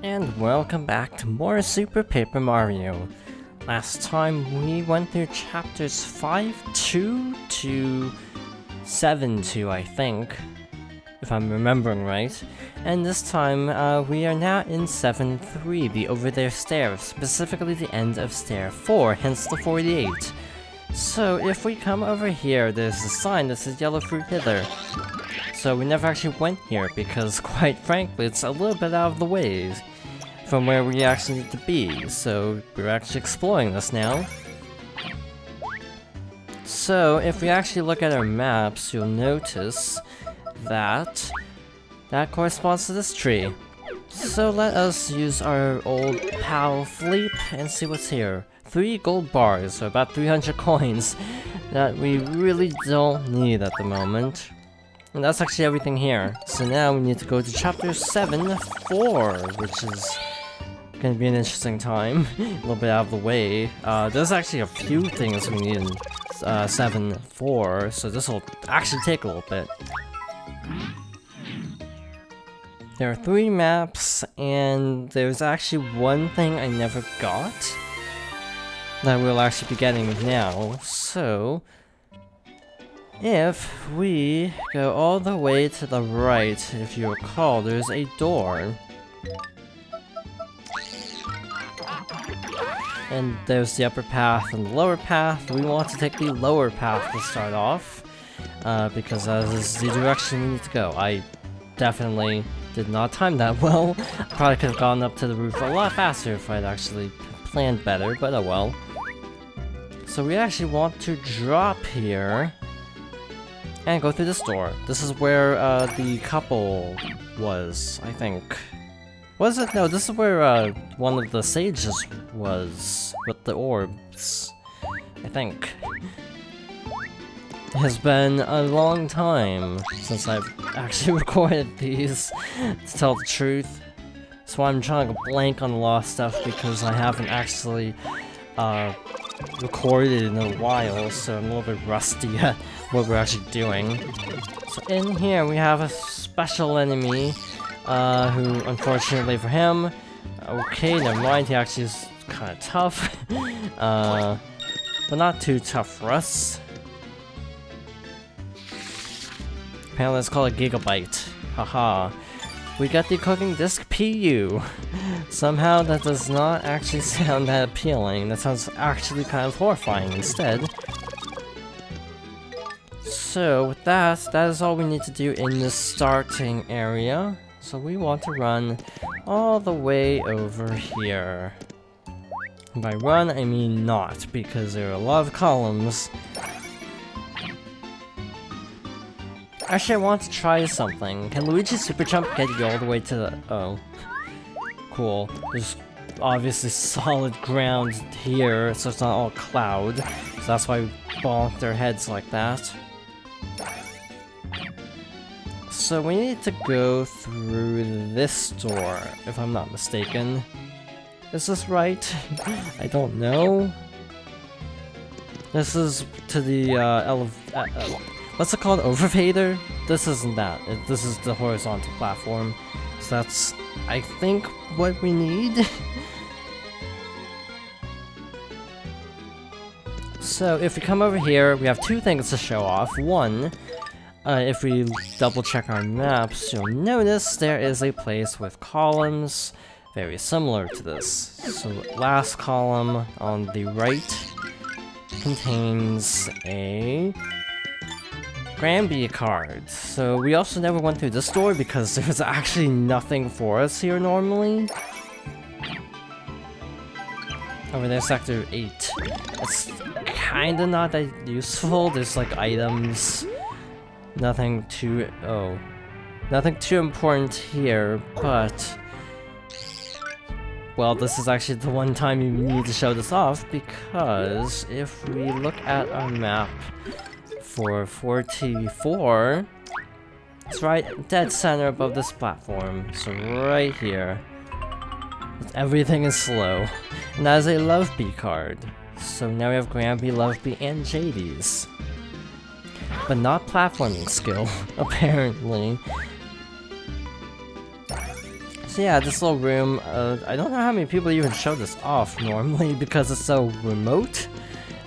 And welcome back to more Super Paper Mario. Last time we went through chapters 5-2 to 7-2, I think, if I'm remembering right. And this time we are now in 7-3, the Over There stair, specifically the end of stair 4, hence the 48. So if we come over here, there's a sign that says Yellow Fruit Hither. So we never actually went here because, quite frankly, it's a little bit out of the way from where we actually need to be. So we're actually exploring this now. So if we actually look at our maps, you'll notice that that corresponds to this tree. So let us use our old pal Fleep and see what's here. 3 gold bars, or about 300 coins, that we really don't need at the moment. And that's actually everything here. So now we need to go to chapter 7-4, which is gonna be an interesting time. A little bit out of the way. There's actually a few things we need in 7-4, so this will actually take a little bit. There are 3 maps, and there's actually one thing I never got that we'll actually be getting now. So if we go all the way to the right, if you recall, there's a door. And there's the upper path and the lower path. We want to take the lower path to start off, because that is the direction we need to go. I definitely did not time that well. Probably could have gone up to the roof a lot faster if I'd actually planned better, but oh well. So we actually want to drop here and go through this door. This is where the couple was, I think. Was it? No, this is where one of the sages was with the orbs, I think. It has been a long time since I've actually recorded these, to tell the truth. So I'm trying to blank on a lot of stuff because I haven't actually recorded in a while, so I'm a little bit rusty at what we're actually doing. So in here we have a special enemy, who, unfortunately for him, okay, never mind, he actually is kind of tough, but not too tough for us. Apparently it's called a Gigabyte. Haha. We got the cooking disk PU. Somehow that does not actually sound that appealing. That sounds actually kind of horrifying instead. So with that is all we need to do in the starting area. So we want to run all the way over here. And by run, I mean not, because there are a lot of columns. Actually, I want to try something. Can Luigi's Super Jump get you all the way to the... Oh. Cool. There's obviously solid ground here, so it's not all cloud. So that's why we bonked their heads like that. So we need to go through this door, if I'm not mistaken. Is this right? I don't know. This is to the what's it called? Overfader? This isn't that. This is the horizontal platform. So that's, I think, what we need. So if we come over here, we have 2 things to show off. One, if we double check our maps, you'll notice there is a place with columns very similar to this. So last column on the right contains a Granby card. So we also never went through this door because there's actually nothing for us here normally. Over there, sector 8. It's kinda not that useful. There's like items. Nothing too important here, but well, this is actually the one time you need to show this off, because if we look at our map for 4TV4, it's right dead center above this platform, so right here. Everything is slow, and that is a Love Bee card. So now we have Granby, Love Bee, and JD's. But not platforming skill, apparently. So yeah, this little room, I don't know how many people even show this off normally because it's so remote.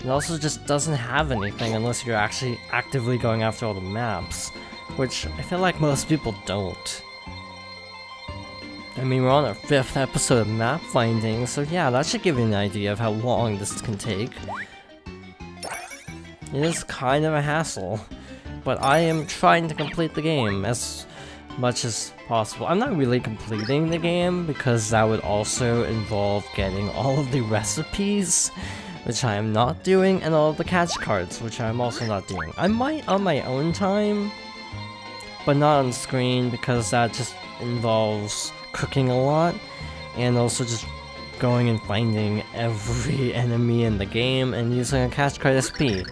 It also just doesn't have anything unless you're actually actively going after all the maps, which I feel like most people don't. I mean, we're on our 5th episode of map finding, so yeah, that should give you an idea of how long this can take. It is kind of a hassle, but I am trying to complete the game as much as possible. I'm not really completing the game because that would also involve getting all of the recipes, which I am not doing, and all of the catch cards, which I'm also not doing. I might on my own time, but not on screen because that just involves cooking a lot, and also just going and finding every enemy in the game and using a catch card SP.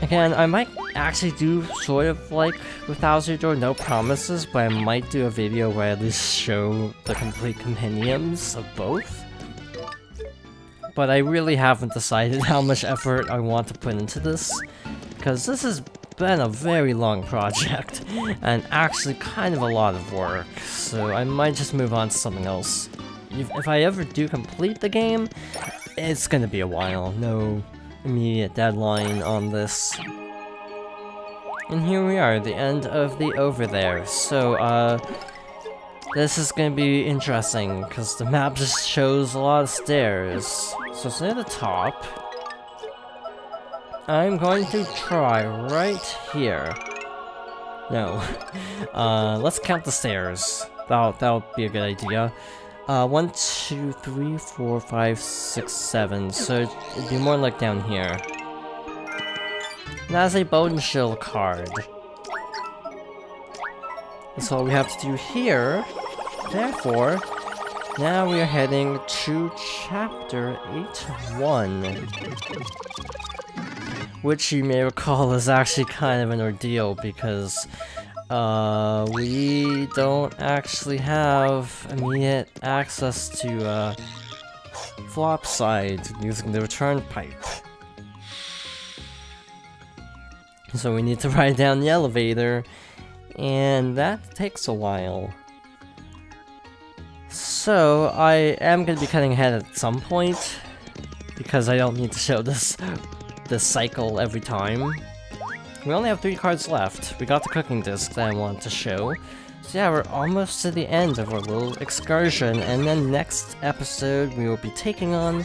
Again, I might actually do sort of like with Bowser Door, no promises, but I might do a video where I at least show the complete compendiums of both. But I really haven't decided how much effort I want to put into this, because this has been a very long project, and actually kind of a lot of work, so I might just move on to something else. If I ever do complete the game, it's gonna be a while, no immediate deadline on this. And here we are, the end of the Over There. So, this is gonna be interesting, because the map just shows a lot of stairs. So it's near the top. I'm going to try right here. No. Let's count the stairs. That'll be a good idea. 1, 2, 3, 4, 5, 6, 7. So it'd be more like down here. And that's a Bone Shill card. That's all we have to do here. Therefore, now we are heading to Chapter 8-1. Which you may recall is actually kind of an ordeal because we don't actually have immediate access to Flopside using the return pipe. So we need to ride down the elevator, and that takes a while. So I am going to be cutting ahead at some point, because I don't need to show this cycle every time. We only have 3 cards left. We got the cooking disc that I wanted to show. So yeah, we're almost to the end of our little excursion, and then next episode we will be taking on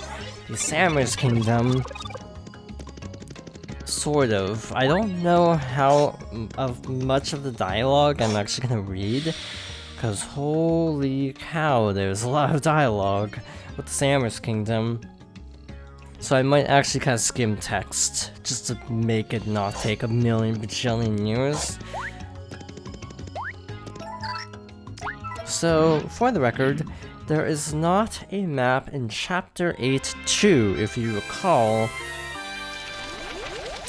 the Samus Kingdom. Sort of. I don't know how much of the dialogue I'm actually gonna read, because holy cow, there's a lot of dialogue with the Samus Kingdom. So I might actually kind of skim text, just to make it not take a million bajillion years. So, for the record, there is not a map in Chapter 8-2, if you recall.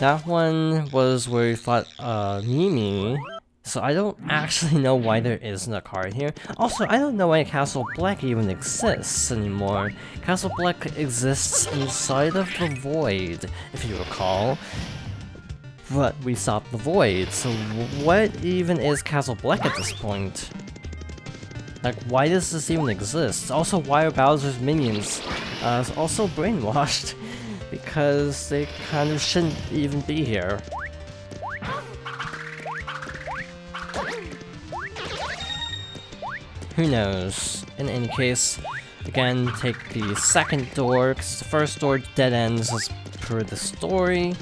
That one was where we fought Mimi, so I don't actually know why there isn't a card here. Also, I don't know why Castle Black even exists anymore. Castle Black exists inside of the Void, if you recall. But we stopped the Void, so what even is Castle Black at this point? Like, why does this even exist? Also, why are Bowser's minions also brainwashed? Because they kind of shouldn't even be here. Who knows? In any case, again, take the second door, because the first door dead ends as per the story.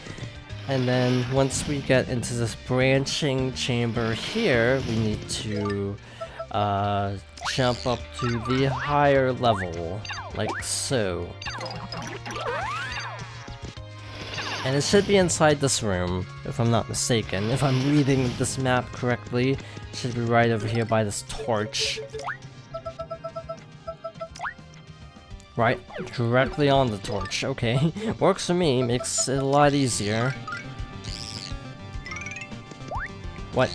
And then once we get into this branching chamber here, we need to jump up to the higher level, like so. And it should be inside this room, if I'm not mistaken. If I'm reading this map correctly, it should be right over here by this torch. Right, directly on the torch, okay. Works for me, makes it a lot easier. What?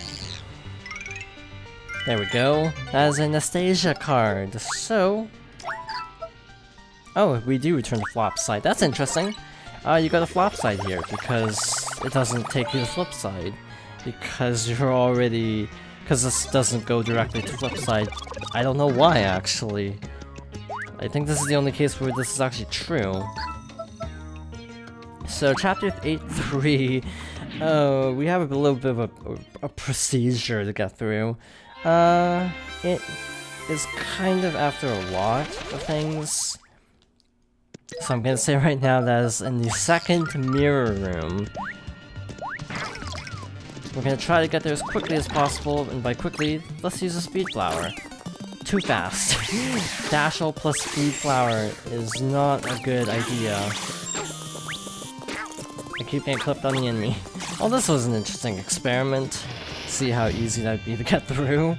There we go. That is an Anastasia card, so... Oh, we do return the flop side. That's interesting. You got a flop side here, because it doesn't take you to the flip side. Because you're already Because this doesn't go directly to flip side. I don't know why, actually. I think this is the only case where this is actually true. So, chapter 8.3, we have a little bit of a procedure to get through. It is kind of after a lot of things. So I'm gonna say right now that is in the second mirror room. We're gonna try to get there as quickly as possible, and by quickly, let's use a speed flower. Too fast. Dashel plus speed flower is not a good idea. I keep getting clipped on the enemy. Well, this was an interesting experiment. See how easy that'd be to get through.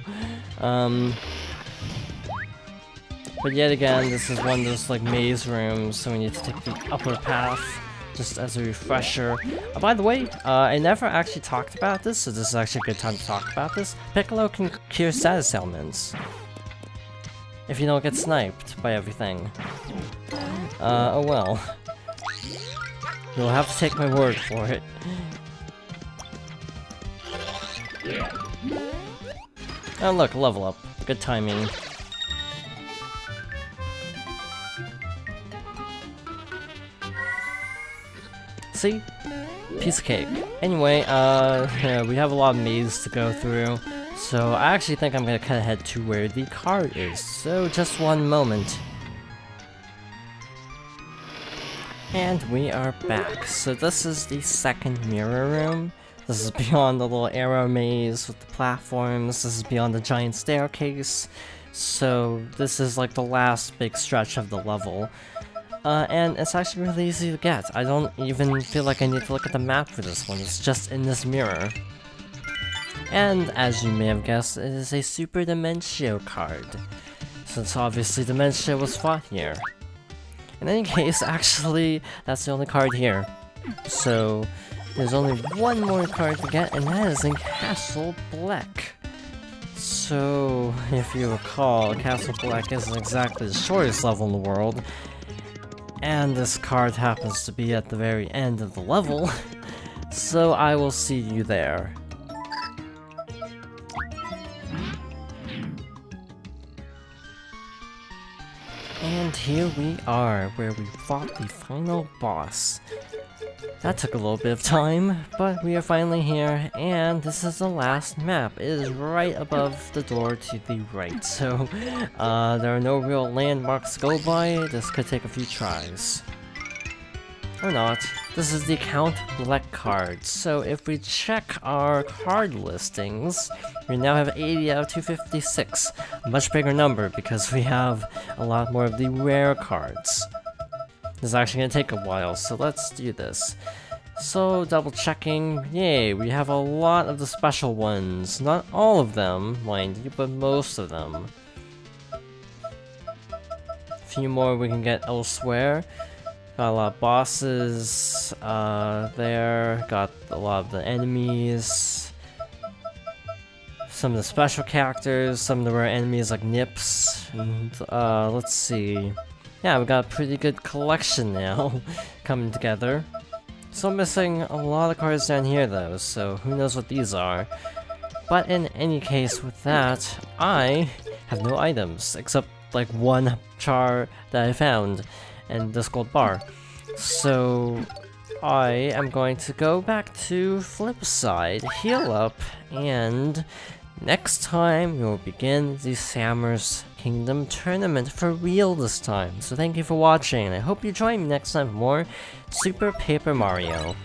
But yet again, this is one of those like maze rooms, so we need to take the upper path, just as a refresher. By the way, I never actually talked about this, so this is actually a good time to talk about this. Piccolo can cure status ailments if you don't get sniped by everything. Oh well. You'll have to take my word for it. Oh look, level up. Good timing. See? Piece of cake. Anyway, yeah, we have a lot of mazes to go through, so I actually think I'm gonna cut ahead to where the card is. So just one moment. And we are back. So this is the second mirror room. This is beyond the little arrow maze with the platforms. This is beyond the giant staircase. So this is like the last big stretch of the level. And it's actually really easy to get. I don't even feel like I need to look at the map for this one. It's just in this mirror. And as you may have guessed, it is a Super Dimentio card, since obviously Dimentio was fought here. In any case, actually, that's the only card here. So, there's only one more card to get, and that is in Castle Black. So, if you recall, Castle Black isn't exactly the shortest level in the world, and this card happens to be at the very end of the level, so I will see you there. And here we are, where we fought the final boss. That took a little bit of time, but we are finally here, and this is the last map. It is right above the door to the right, so there are no real landmarks to go by. This could take a few tries. Or not. This is the Count Bleck card, so if we check our card listings, we now have 80 out of 256. A much bigger number because we have a lot more of the rare cards. This is actually going to take a while, so let's do this. So, double checking, yay, we have a lot of the special ones. Not all of them, mind you, but most of them. A few more we can get elsewhere. Got a lot of bosses there, got a lot of the enemies. Some of the special characters, some of the rare enemies like Nips, and let's see. Yeah, we got a pretty good collection now coming together. Still missing a lot of cards down here though, so who knows what these are. But in any case with that, I have no items, except like one char that I found, and this gold bar. So I am going to go back to Flipside, heal up, and next time we will begin the Sammer's Kingdom Tournament for real this time. So thank you for watching, and I hope you join me next time for more Super Paper Mario.